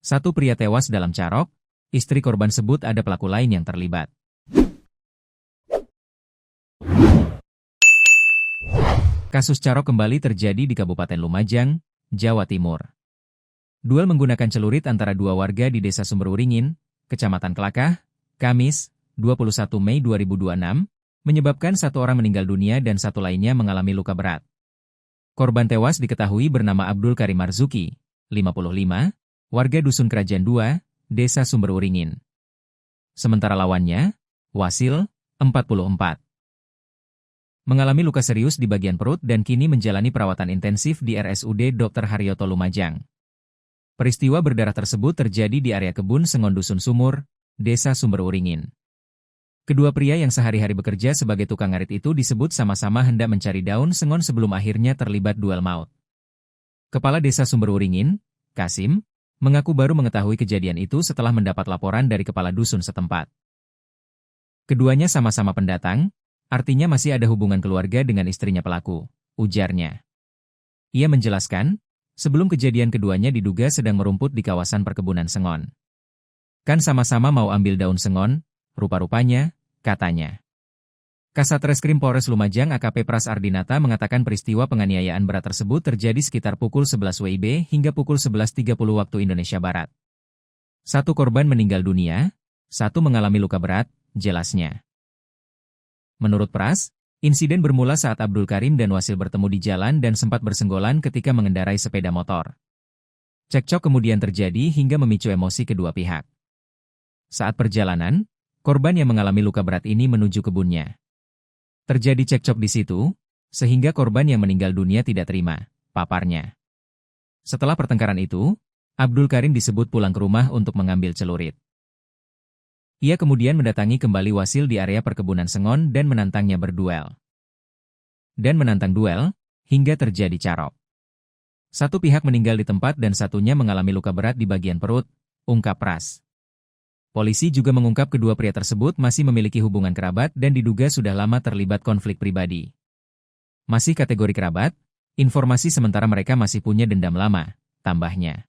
Satu pria tewas dalam carok, istri korban sebut ada pelaku lain yang terlibat. Kasus carok kembali terjadi di Kabupaten Lumajang, Jawa Timur. Duel menggunakan celurit antara dua warga di Desa Sumberuringin, Kecamatan Kelakah, Kamis, 21 Mei 2026, menyebabkan satu orang meninggal dunia dan satu lainnya mengalami luka berat. Korban tewas diketahui bernama Abdul Karim Marzuki, 55, warga Dusun Kerajaan 2, Desa Sumberuringin. Sementara lawannya, Wasil, 44. Mengalami luka serius di bagian perut dan kini menjalani perawatan intensif di RSUD Dr. Haryoto Lumajang. Peristiwa berdarah tersebut terjadi di area kebun Sengon Dusun Sumur, Desa Sumberuringin. Kedua pria yang sehari-hari bekerja sebagai tukang ngarit itu disebut sama-sama hendak mencari daun sengon sebelum akhirnya terlibat duel maut. Kepala Desa Sumberuringin, Kasim, mengaku baru mengetahui kejadian itu setelah mendapat laporan dari kepala dusun setempat. Keduanya sama-sama pendatang, artinya masih ada hubungan keluarga dengan istrinya pelaku, ujarnya. Ia menjelaskan, sebelum kejadian keduanya diduga sedang merumput di kawasan perkebunan sengon. Kan sama-sama mau ambil daun sengon, rupa-rupanya, katanya. Kasat Reskrim Polres Lumajang AKP Pras Ardinata mengatakan peristiwa penganiayaan berat tersebut terjadi sekitar pukul 11 WIB hingga pukul 11.30 waktu Indonesia Barat. Satu korban meninggal dunia, satu mengalami luka berat, jelasnya. Menurut Pras, insiden bermula saat Abdul Karim dan Wasil bertemu di jalan dan sempat bersenggolan ketika mengendarai sepeda motor. Cekcok kemudian terjadi hingga memicu emosi kedua pihak. Saat perjalanan, korban yang mengalami luka berat ini menuju kebunnya. Terjadi cekcok di situ, sehingga korban yang meninggal dunia tidak terima, paparnya. Setelah pertengkaran itu, Abdul Karim disebut pulang ke rumah untuk mengambil celurit. Ia kemudian mendatangi kembali Wasil di area perkebunan sengon dan menantangnya berduel. Dan menantang duel, hingga terjadi carok. Satu pihak meninggal di tempat dan satunya mengalami luka berat di bagian perut, ungkap Pras. Polisi juga mengungkap kedua pria tersebut masih memiliki hubungan kerabat dan diduga sudah lama terlibat konflik pribadi. Masih kategori kerabat, informasi sementara mereka masih punya dendam lama, tambahnya.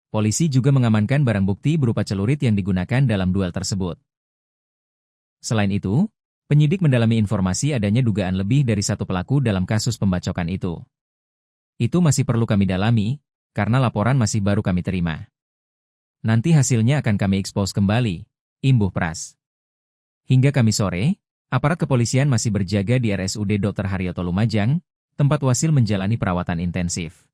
Polisi juga mengamankan barang bukti berupa celurit yang digunakan dalam duel tersebut. Selain itu, penyidik mendalami informasi adanya dugaan lebih dari satu pelaku dalam kasus pembacokan itu. Itu masih perlu kami dalami, karena laporan masih baru kami terima. Nanti hasilnya akan kami ekspos kembali, imbuh Pras. Hingga Kamis sore, aparat kepolisian masih berjaga di RSUD Dr. Haryoto Lumajang, tempat Wasil menjalani perawatan intensif.